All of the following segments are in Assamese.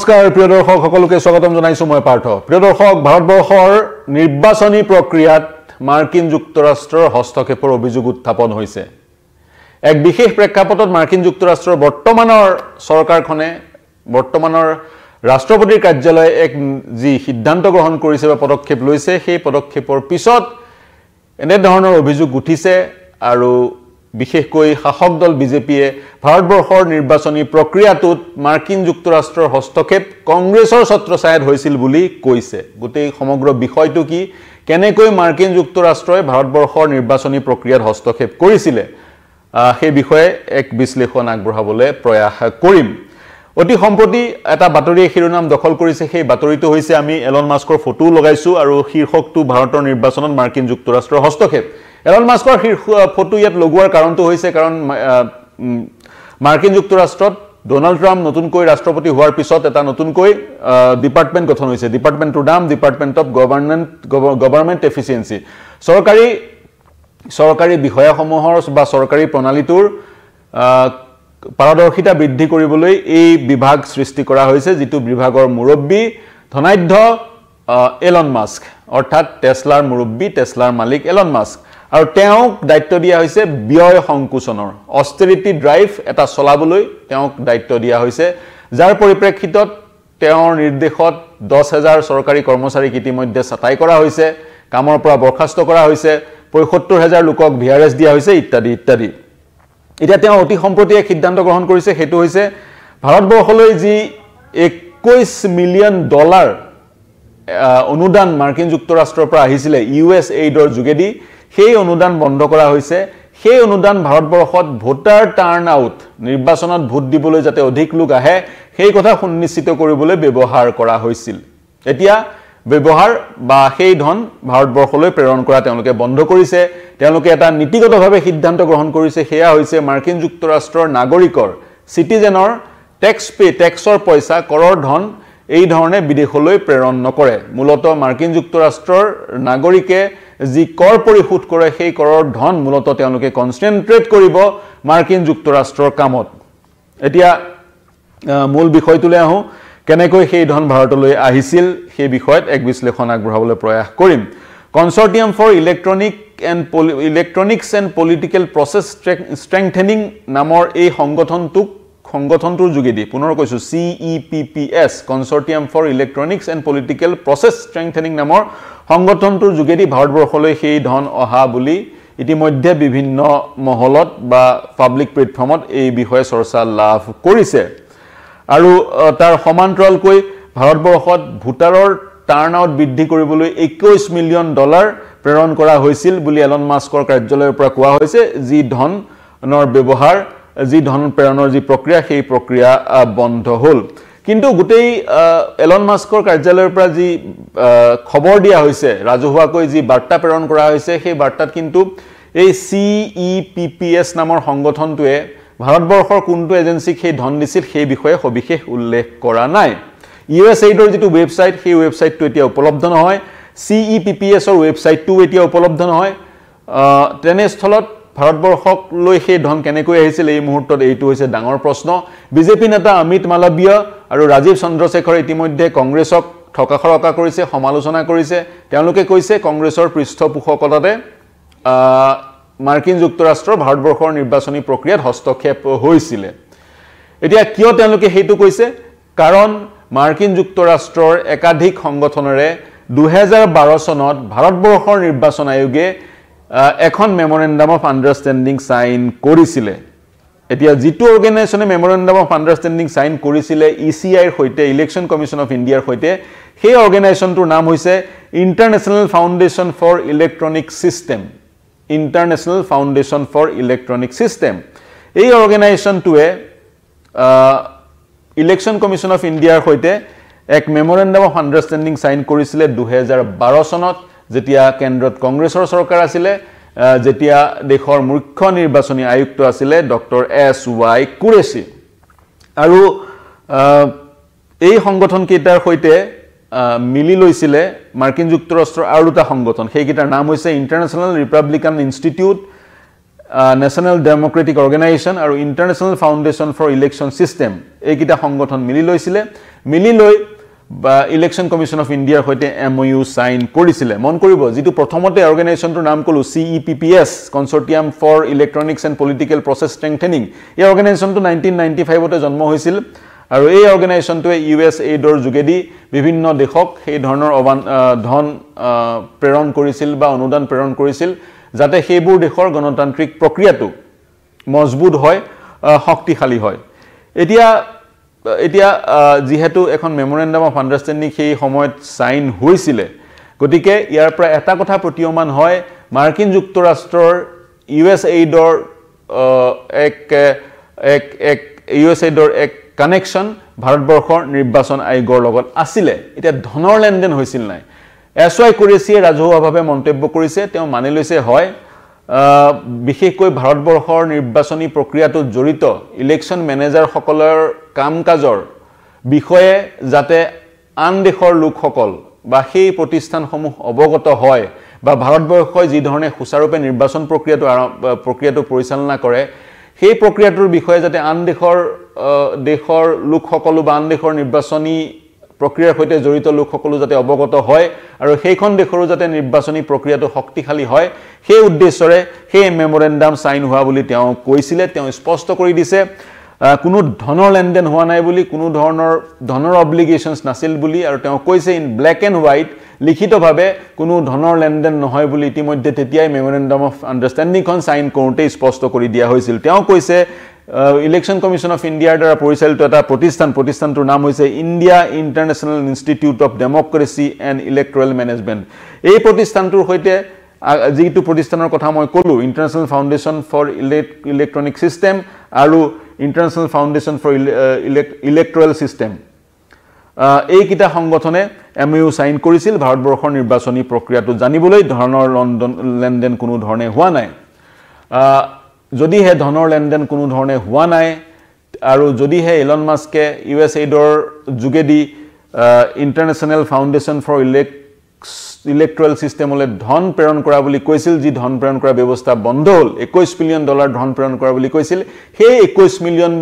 নমস্কাৰ প্ৰিয় দৰ্শক সকলোকে স্বাগতম জনাইছো মই পাৰ্থ প্ৰিয় দৰ্শক ভাৰতবৰ্ষৰ নিৰ্বাচনী প্ৰক্ৰিয়াত মাৰ্কিন যুক্তৰাষ্ট্ৰৰ হস্তক্ষেপৰ অভিযোগ উত্থাপন হৈছে এক বিশেষ প্ৰেক্ষাপটত মাৰ্কিন যুক্তৰাষ্ট্ৰৰ বৰ্তমানৰ চৰকাৰখনে বৰ্তমানৰ ৰাষ্ট্ৰপতিৰ কাৰ্যালয়ে এক যি সিদ্ধান্ত গ্ৰহণ কৰিছে বা পদক্ষেপ লৈছে সেই পদক্ষেপৰ পিছত এনে ধৰণৰ অভিযোগ উঠিছে আৰু বিশেষকৈ শাসক দল বিজেপিয়ে ভাৰতবৰ্ষৰ নিৰ্বাচনী প্ৰক্ৰিয়াটোত মাৰ্কিন যুক্তৰাষ্ট্ৰৰ হস্তক্ষেপ কংগ্ৰেছৰ ছত্ৰছায়াত হৈছিল বুলি কৈছে গোটেই সমগ্ৰ বিষয়টো কি কেনেকৈ মাৰ্কিন যুক্তৰাষ্ট্ৰই ভাৰতবৰ্ষৰ নিৰ্বাচনী প্ৰক্ৰিয়াত হস্তক্ষেপ কৰিছিল সেই বিষয়ে এক বিশ্লেষণ আগবঢ়াবলৈ প্ৰয়াস কৰিম অতি সম্প্ৰতি এটা বাতৰিয়ে শিৰোনাম দখল কৰিছে সেই বাতৰিটো হৈছে আমি এলন মাস্কৰ ফটো লগাইছো আৰু শীৰ্ষকটো ভাৰতৰ নিৰ্বাচনত মাৰ্কিন যুক্তৰাষ্ট্ৰৰ হস্তক্ষেপ এলন মাস্কৰ ফটো ইয়াত লগোৱাৰ কাৰণটো হৈছে কাৰণ মাৰ্কিন যুক্তৰাষ্ট্ৰত ডোনাল্ড ট্ৰাম্প নতুনকৈ ৰাষ্ট্ৰপতি হোৱাৰ পিছত এটা নতুনকৈ ডিপাৰ্টমেন্ট গঠন হৈছে ডিপাৰ্টমেন্টৰ নাম ডিপাৰ্টমেন্ট অফ গভৰ্ণমেন্ট এফিচিয়েন্সি চৰকাৰী বিষয়াসমূহৰ বা চৰকাৰী প্ৰণালীটোৰ পাৰদৰ্শিতা বৃদ্ধি কৰিবলৈ এই বিভাগ সৃষ্টি কৰা হৈছে যেটো বিভাগৰ মুৰব্বী ধনাঢ্য এলন মাস্ক অৰ্থাৎ টেসলাৰ মুৰব্বী টেসলাৰ মালিক এলন মাস্ক আৰু তেওঁক দায়িত্ব দিয়া হৈছে ব্যয় সংকোচনৰ অস্টেৰিটি ড্ৰাইভ এটা চলাবলৈ তেওঁক দায়িত্ব দিয়া হৈছে যাৰ পৰিপ্ৰেক্ষিতত তেওঁৰ নিৰ্দেশত 10000 চৰকাৰী কৰ্মচাৰীক ইতিমধ্যে ছাঁটাই কৰা হৈছে কামৰ পৰা বৰখাস্ত কৰা হৈছে 75000 লোকক ভিআৰএছ দিয়া হৈছে ইত্যাদি ইত্যাদি এতিয়া তেওঁ অতি সম্প্ৰতি এক সিদ্ধান্ত গ্ৰহণ কৰিছে হেতু হৈছে ভাৰতবৰ্ষলৈ যি $21 মিলিয়ন অনুদান মাৰ্কিন যুক্তৰাষ্ট্ৰৰ পৰা আহিছিল ইউএছ এইডৰ যোগেদি সেই অনুদান বন্ধ কৰা হৈছে সেই অনুদান ভাৰতবৰ্ষত ভোটাৰ টাৰ্ন আউট নিৰ্বাচনত ভোট দিবলৈ যাতে অধিক লোক আহে সেই কথা সুনিশ্চিত কৰিবলৈ ব্যৱহাৰ কৰা হৈছিল এতিয়া ব্যৱহাৰ বা সেই ধন ভাৰতবৰ্ষলৈ প্ৰেৰণ কৰা তেওঁলোকে বন্ধ কৰিছে তেওঁলোকে এটা নীতিগতভাৱে সিদ্ধান্ত গ্ৰহণ কৰিছে হেয়া হৈছে মাৰ্কিন যুক্তৰাষ্ট্ৰৰ নাগৰিকৰ সিটিজেনৰ টেক্সৰ পইচা কৰৰ ধন এই ধৰণে বিদেশলৈ প্ৰেৰণ নকৰে মূলত মাৰ্কিন যুক্তৰাষ্ট্ৰৰ নাগৰিকে যি কৰ পৰিশোধ কৰে সেই কৰৰ ধন মূলত তেওঁলোকে কনসেন্ট্ৰেট কৰিব মাৰ্কিন যুক্তৰাষ্ট্ৰৰ কামত এতিয়া মূল বিষয়টোলৈ আহো কেনেকৈ সেই ধন ভাৰতলৈ আহিছিল সেই বিষয়ত এক বিশ্লেষণ আগবঢ়াবলৈ প্ৰয়াস কৰিম consortium for electronics and political process strengthening নামৰ এই সংগঠনটোৰ যোগেদি পুনৰ কৈছো CEPPS consortium for electronics and political process strengthening নামৰ সংগঠনটোৰ যোগেদি ভাৰতবৰ্ষলৈ সেই ধন অহা বুলি ইতিমধ্যে বিভিন্ন মহলত বা পাব্লিক প্লেটফৰ্মত এই বিষয়ে চৰ্চা লাভ কৰিছে আৰু তাৰ সমান্তৰালকৈ ভাৰতবৰ্ষত ভোটাৰৰ টাৰ্ন আউট বৃদ্ধি কৰিবলৈ $21 মিলিয়ন প্ৰেৰণ কৰা হৈছিল বুলি এলন মাস্কৰ কাৰ্যালয়ৰ পৰা কোৱা হৈছে যি ধনৰ ব্যৱহাৰ যি ধন প্ৰেৰণৰ যি প্ৰক্ৰিয়া সেই প্ৰক্ৰিয়া বন্ধ হ'ল কিন্তু গোটেই এলন মাস্কৰ কাৰ্যালয়ৰ পৰা যি খবৰ দিয়া হৈছে ৰাজহুৱাকৈ যি বাৰ্তা প্ৰেৰণ কৰা হৈছে সেই বাৰ্তাত কিন্তু এই CEPPS নামৰ সংগঠনটোৱে ভাৰতবৰ্ষৰ কোনটো এজেন্সিক সেই ধন দিছিল সেই বিষয়ে সবিশেষ উল্লেখ কৰা নাই USAIDৰ যেটো ওয়েবসাইট সেই ওয়েবসাইটটো এতিয়া উপলব্ধ নহয় CEPPS ৰ ওয়েবসাইটটো এতিয়া উপলব্ধ নহয় তেনেস্থলত ভাৰতবৰ্ষক লৈ সেই ধন কেনেকৈ আহিছিল এই মুহূৰ্তত এইটো হৈছে ডাঙৰ প্ৰশ্ন বিজেপি নেতা অমিত মালৱিয়া আৰু ৰাজীৱ চন্দ্ৰশেখৰ ইতিমধ্যে কংগ্ৰেছক ঠকাখৰকা কৰিছে সমালোচনা কৰিছে তেওঁলোকে কৈছে কংগ্ৰেছৰ পৃষ্ঠপোষকতাতে মাৰ্কিন যুক্তৰাষ্ট্ৰৰ ভাৰতবৰ্ষৰ নিৰ্বাচনী প্ৰক্ৰিয়াত হস্তক্ষেপ হৈছিল এতিয়া কিয় তেওঁলোকে হেতু কৈছে কাৰণ মাৰ্কিন যুক্তৰাষ্ট্ৰৰ একাধিক সংগঠনৰে 2012 চনত ভাৰতবৰ্ষৰ নিৰ্বাচন আয়োগে এখন মেমৰেন্ডাম অফ আন্ডাৰষ্টেণ্ডিং সাইন কৰিছিল এতিয়া যেটো অৰ্গেনাইজেচনে মেমৰেন্ডাম অফ আন্ডাৰষ্টেণ্ডিং সাইন কৰিছিল ECI ৰ হৈতে ইলেকশ্যন কমিশন অফ ইণ্ডিয়াৰ হৈতে সেই অৰ্গেনাইজেচনটোৰ নাম হৈছে International Foundation for Electronic System International Foundation for Electronic System এই অৰ্গেনাইজেচনটোৱে ইলেকশ্যন কমিশন অফ ইণ্ডিয়াৰ হৈতে এক মেমৰেন্ডাম অফ আন্ডাৰষ্টেণ্ডিং সাইন কৰিছিল 2012 চনত যেতিয়া কেন্দ্ৰত কংগ্ৰেছৰ চৰকাৰ আছিল যেতিয়া দেশৰ মুখ্য নিৰ্বাচনী আয়ুক্ত আছিল ডক্টৰ SY কুৰেশী আৰু এই সংগঠন কেইটাৰ হৈতে মিলি লৈছিল মাৰ্কিন যুক্তৰাষ্ট্ৰৰ আৰু দুটা সংগঠন সেইকেইটাৰ নাম হৈছে international republican institute national democratic organisation আৰু international foundation for election system এইকেইটা সংগঠন মিলি লৈছিলে মিলি লৈ বা ইলেকশ্যন কমিশ্যন অফ ইণ্ডিয়াৰ সৈতে MOU সাইন কৰিছিলে মন কৰিব যেটো প্ৰথমতে অৰ্গেনাইজেশ্যনটোৰ নাম কলো CEPPS Consortium for electronics and Political Process Strengthening এই অৰ্গেনাইজেশ্যনটো 1995 তে জন্ম হৈছিল আৰু এই অৰ্গেনাইজেশ্যনটোৱে USAIDৰ যোগেদি বিভিন্ন দেশক সেই ধৰণৰ ধন প্ৰেৰণ কৰিছিল বা অনুদান প্ৰেৰণ কৰিছিল যাতে সেইবোৰ দেশৰ গণতান্ত্ৰিক প্ৰক্ৰিয়াটো মজবুত হয় শক্তিশালী হয় এতিয়া যেহেতু এখন মেমোৰেন্ডাম অফ আন্ডাৰষ্টেণ্ডিং সেই সময়ত সাইন হৈছিল গতিকে ইয়াৰ পৰা এটা কথা প্ৰতীয়মান হয় মাৰ্কিন যুক্তৰাষ্ট্ৰৰ USAIDৰ এক কানেকশ্যন ভাৰতবৰ্ষৰ নিৰ্বাচন আয়োগৰ লগত আছিলে এটা ধনৰ লেনদেন হৈছিল নাই SY কুৰেছিয়ে ৰাজহুৱাভাৱে মন্তব্য কৰিছে তেওঁ মানি লৈছে হয় বিশেষকৈ ভাৰতবৰ্ষৰ নিৰ্বাচনী প্ৰক্ৰিয়াটোত জড়িত ইলেকশ্যন মেনেজাৰ সকলৰ কামকাজৰ বিষয়ে যাতে আন দেশৰ লোকসকল বা সেই প্ৰতিষ্ঠানসমূহ অৱগত হয় বা ভাৰতবৰ্ষই যি ধৰণে সুচাৰুৰূপে নিৰ্বাচন প্ৰক্ৰিয়াটো পৰিচালনা কৰে সেই প্ৰক্ৰিয়াটোৰ বিষয়ে যাতে আন দেশৰ লোকসকল বা আন দেশৰ নিৰ্বাচনী প্ৰক্ৰিয়াৰ সৈতে জড়িত লোকসকল যাতে অৱগত হয় আৰু সেইখন দেশৰো যাতে নিৰ্বাচনী প্ৰক্ৰিয়াটো শক্তিশালী হয় সেই উদ্দেশ্যৰে সেই মেমোৰেন্ডাম সাইন হোৱা বুলি তেওঁ কৈছিলে তেওঁ স্পষ্ট কৰি দিছে কোনো ধনৰ লেনদেন হোৱা নাই বুলি কোনো ধনৰ অব্লিগেশনছ নাছিল বুলি আৰু তেওঁ কৈছে ইন ব্ল্যাক এণ্ড হোৱাইট লিখিতভাৱে কোনো ধনৰ লেনদেন নহয় বুলি ইতিমধ্যে তেতিয়াই মেমোৰেন্ডাম অফ আন্ডাৰষ্টেণ্ডিংখন সাইন কৰোঁতে স্পষ্ট কৰি দিয়া হৈছিল তেওঁ কৈছে ইলেকশ্যন কমিশ্যন অফ ইণ্ডিয়াৰ দ্বাৰা পৰিচালিত এটা প্ৰতিষ্ঠানটোৰ নাম হৈছে India international institute of democracy and electoral management এই প্ৰতিষ্ঠানটোৰ সৈতে যিটো প্ৰতিষ্ঠানৰ কথা মই ক'লো international foundation for electronic system আৰু international foundation for Electral system এইকেইটা সংগঠনে MOU সাইন কৰিছিল ভাৰতবৰ্ষৰ নিৰ্বাচনী প্ৰক্ৰিয়াটো জানিবলৈ ধনৰ লেনদেন কোনো ধৰণে হোৱা নাই যদিহে ধনৰ লেনদেন কোনো ধৰণে হোৱা নাই আৰু যদিহে এলন মাস্কে USAIDৰ যোগেদি ইণ্টাৰনেশ্যনেল ফাউণ্ডেশ্যন ফৰ ইলেক্ট্ৰল ছিষ্টেমলৈ ধন প্ৰেৰণ কৰা বুলি কৈছিল যি ধন প্ৰেৰণ কৰা ব্যৱস্থা বন্ধ হ'ল $21 মিলিয়ন ধন প্ৰেৰণ কৰা বুলি কৈছিল সেই $21 মিলিয়ন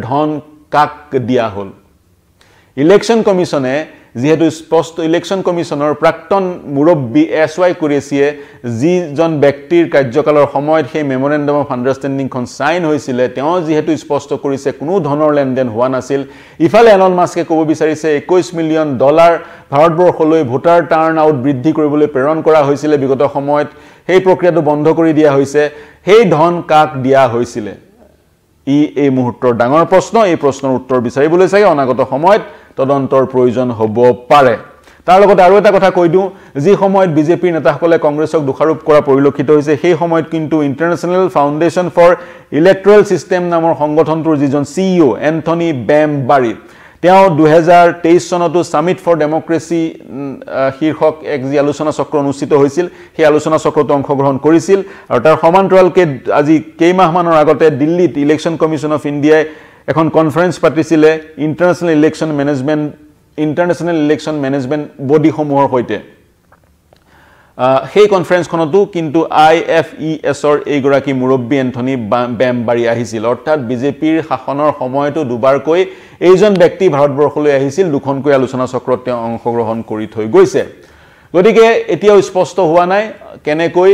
ধন কাক দিয়া হ'ল ইলেকশ্যন কমিশ্যনে যেহেতু স্পষ্ট ইলেকশ্যন কমিশ্যনৰ প্ৰাক্তন মুৰব্বী SY কুৰেছিয়ে যিজন ব্যক্তিৰ কাৰ্যকালৰ সময়ত সেই মেমোৰেন্ডাম অফ আন্ডাৰষ্টেণ্ডিংখন সাইন হৈছিল তেওঁ যেহেতু স্পষ্ট কৰিছে কোনো ধনৰ লেনদেন হোৱা নাছিল ইফালে এলন মাস্কে ক'ব বিচাৰিছে $21 মিলিয়ন ভাৰতবৰ্ষলৈ ভোটাৰ টাৰ্ণ আউট বৃদ্ধি কৰিবলৈ প্ৰেৰণ কৰা হৈছিল বিগত সময়ত সেই প্ৰক্ৰিয়াটো বন্ধ কৰি দিয়া হৈছে সেই ধন কাক দিয়া হৈছিল এই মুহূৰ্তৰ ডাঙৰ প্ৰশ্ন এই প্ৰশ্নৰ উত্তৰ বিচাৰিবলৈ চাগে অনাগত সময়ত তদন্তৰ প্ৰয়োজন হ'ব পাৰে তাৰ লগতে আৰু এটা কথা কৈ দিওঁ যি সময়ত বিজেপিৰ নেতাসকলে কংগ্ৰেছক দোষাৰোপ কৰা পৰিলক্ষিত হৈছে সেই সময়ত কিন্তু International foundation for Electral System নামৰ সংগঠনটোৰ যিজন CEO এন্থনী বেমবাৰী তেওঁ 2023 চনতো সামিট ফৰ ডেমক্ৰেচি শীৰ্ষক এক যি আলোচনা চক্ৰ অনুষ্ঠিত হৈছিল সেই আলোচনা চক্ৰত অংশগ্ৰহণ কৰিছিল আৰু তাৰ সমান্তৰালকে আজি কেইমাহমানৰ আগতে দিল্লীত ইলেকশ্যন কমিশ্যন অফ ইণ্ডিয়াই এখন কনফাৰেন্স পাতিছিল ইণ্টাৰনেশ্যনেল ইলেকশ্যন মেনেজমেণ্ট বডিসমূহৰ সৈতে সেই কনফাৰেন্সখনতো কিন্তু IFESৰ এইগৰাকী মুৰব্বী এন্থনী বেমবাৰী আহিছিল অৰ্থাৎ বিজেপিৰ শাসনৰ সময়তো দুবাৰকৈ এইজন ব্যক্তি ভাৰতবৰ্ষলৈ আহিছিল দুখনকৈ আলোচনা চক্ৰত তেওঁ অংশগ্ৰহণ কৰি থৈ গৈছে গতিকে এতিয়াও স্পষ্ট হোৱা নাই কেনেকৈ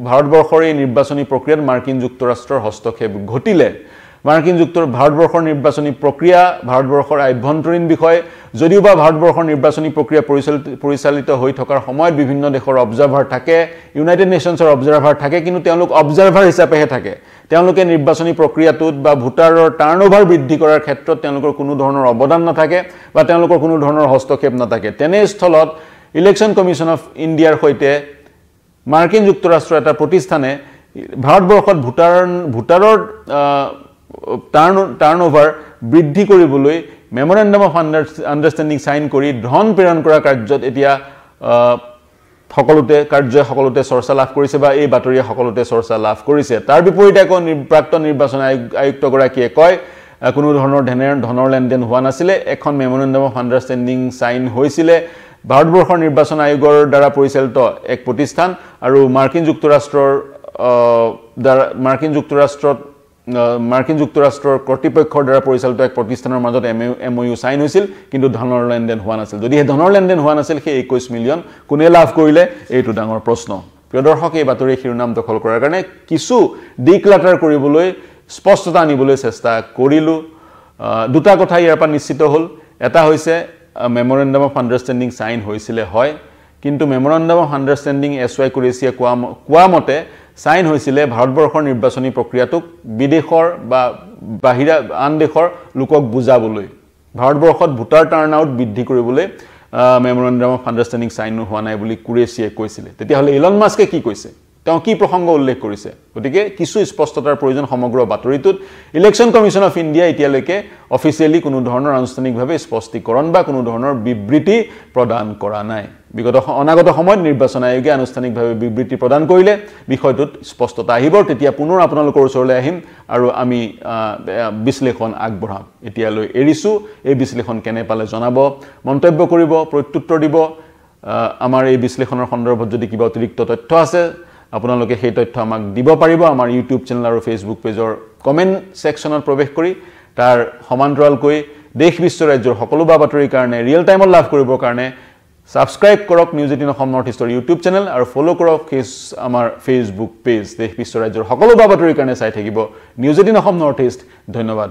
ভাৰতবৰ্ষৰ এই নিৰ্বাচনী প্ৰক্ৰিয়াত মাৰ্কিন যুক্তৰাষ্ট্ৰৰ হস্তক্ষেপ ঘটিলে ভাৰতবৰ্ষৰ নিৰ্বাচনী প্ৰক্ৰিয়া ভাৰতবৰ্ষৰ আভ্যন্তৰীণ বিষয় যদিওবা ভাৰতবৰ্ষৰ নিৰ্বাচনী প্ৰক্ৰিয়া পৰিচালিত হৈ থকাৰ সময়ত বিভিন্ন দেশৰ অবজাৰ্ভাৰ থাকে ইউনাইটেড নেশ্যনছৰ অবজাৰ্ভাৰ থাকে কিন্তু তেওঁলোক অবজাৰ্ভাৰ হিচাপেহে থাকে তেওঁলোকে নিৰ্বাচনী প্ৰক্ৰিয়াটোত বা ভোটাৰৰ টাৰ্নঅভাৰ বৃদ্ধি কৰাৰ ক্ষেত্ৰত তেওঁলোকৰ কোনো ধৰণৰ অৱদান নাথাকে বা তেওঁলোকৰ কোনো ধৰণৰ হস্তক্ষেপ নাথাকে তেনে স্থলত ইলেকশ্যন কমিশ্যন অফ ইণ্ডিয়াৰ সৈতে মাৰ্কিন যুক্তৰাষ্ট্ৰৰ এটা প্ৰতিষ্ঠানে ভাৰতবৰ্ষত ভোটাৰৰ টাৰ্নঅভাৰ বৃদ্ধি কৰিবলৈ মেমোৰেন্ডাম অফ আন্ডাৰষ্টেণ্ডিং সাইন কৰি ধন প্ৰেৰণ কৰা কাৰ্যত এতিয়া সকলোতে চৰ্চা লাভ কৰিছে বা এই বাতৰিয়ে সকলোতে চৰ্চা লাভ কৰিছে তাৰ বিপৰীতে প্ৰাক্তন নিৰ্বাচন আয়ুক্তগৰাকীয়ে কয় কোনো ধনৰ লেনদেন হোৱা নাছিল এখন মেমোৰেন্ডাম অফ আন্ডাৰষ্টেণ্ডিং সাইন হৈছিল ভাৰতবৰ্ষৰ নিৰ্বাচন আয়োগৰ দ্বাৰা পৰিচালিত এক প্ৰতিষ্ঠান আৰু মাৰ্কিন যুক্তৰাষ্ট্ৰৰ মাৰ্কিন যুক্তৰাষ্ট্ৰৰ কৰ্তৃপক্ষৰ দ্বাৰা পৰিচালিত এক প্ৰতিষ্ঠানৰ মাজত MOU সাইন হৈছিল কিন্তু ধনৰ লেনদেন হোৱা নাছিল যদি এই ধনৰ লেনদেন হোৱা নাছিল সেই 21 মিলিয়ন কোনে লাভ কৰিলে এইটো ডাঙৰ প্ৰশ্ন প্ৰিয় দৰ্শক এই বাতৰি শিৰোনাম দখল কৰাৰ কাৰণে কিছু ডিক্লাটাৰ কৰিবলৈ স্পষ্টতা আনিবলৈ চেষ্টা কৰিলো দুটা কথা ইয়াৰ পৰা নিশ্চিত হ'ল এটা হৈছে মেমোৰেন্ডাম অফ আন্ডাৰষ্টেণ্ডিং সাইন হৈছিল হয় কিন্তু মেমোৰেন্ডাম অফ আন্ডাৰষ্টেণ্ডিং SY কুৰেছিয়া কোৱা মতে সাইন হৈছিল ভাৰতবৰ্ষৰ নিৰ্বাচনী প্ৰক্ৰিয়াটোক বিদেশৰ বা বাহিৰা আন দেশৰ লোকক বুজাবলৈ ভাৰতবৰ্ষত ভোটাৰ টাৰ্নআউট বৃদ্ধি কৰিবলৈ মেমোৰেন্ডাম অফ আন্ডাৰষ্টেণ্ডিং সাইন হোৱা নাই বুলি কুৰেছিয়াই কৈছিল তেতিয়া হলে ইলন মাস্কে কি কৈছে তেওঁ কি প্ৰসংগ উল্লেখ কৰিছে গতিকে কিছু স্পষ্টতাৰ প্ৰয়োজন সমগ্ৰ বাতৰিটোত ইলেকশ্যন কমিশন অফ ইণ্ডিয়া এতিয়ালৈকে অফিচিয়ালি কোনো ধৰণৰ আনুষ্ঠানিকভাৱে স্পষ্টীকৰণ বা কোনো ধৰণৰ বিবৃতি প্ৰদান কৰা নাই বিগত অনাগত সময়ত নিৰ্বাচন আয়োগে আনুষ্ঠানিকভাৱে বিবৃতি প্ৰদান কৰিলে বিষয়টোত স্পষ্টতা আহিব তেতিয়া পুনৰ আপোনালোকৰ ওচৰলৈ আহিম আৰু আমি বিশ্লেষণ আগবঢ়াম এতিয়ালৈ এৰিছো এই বিশ্লেষণ কেনে পালে জনাব মন্তব্য কৰিব প্ৰত্যুত্তৰ দিব আমাৰ এই বিশ্লেষণৰ সন্দৰ্ভত যদি কিবা অতিৰিক্ত তথ্য আছে আপোনালোকে সেই তথ্য আমাক দিব পাৰিব আমাৰ ইউটিউব চেনেল আৰু ফেসবুক পেজৰ কমেন্ট সেকশনত প্ৰৱেশ কৰি তাৰ সমান্তৰালকৈ দেশ বিশ্ব ৰাজ্যৰ সকলো বাতৰিৰ কাৰণে ৰিয়েল টাইমত লাভ কৰিবৰ কাৰণে সাবস্ক্ৰাইব কৰক নিউজ 18 অসম নৰ্থ ইষ্টৰ ইউটিউব চেনেল আৰু ফলো কৰক আমাৰ ফেসবুক পেজ দেশ বিশ্ব ৰাজ্যৰ সকলো বাতৰিৰ কাৰণে চাই থাকিব নিউজ 18 অসম নৰ্থ ইষ্ট ধন্যবাদ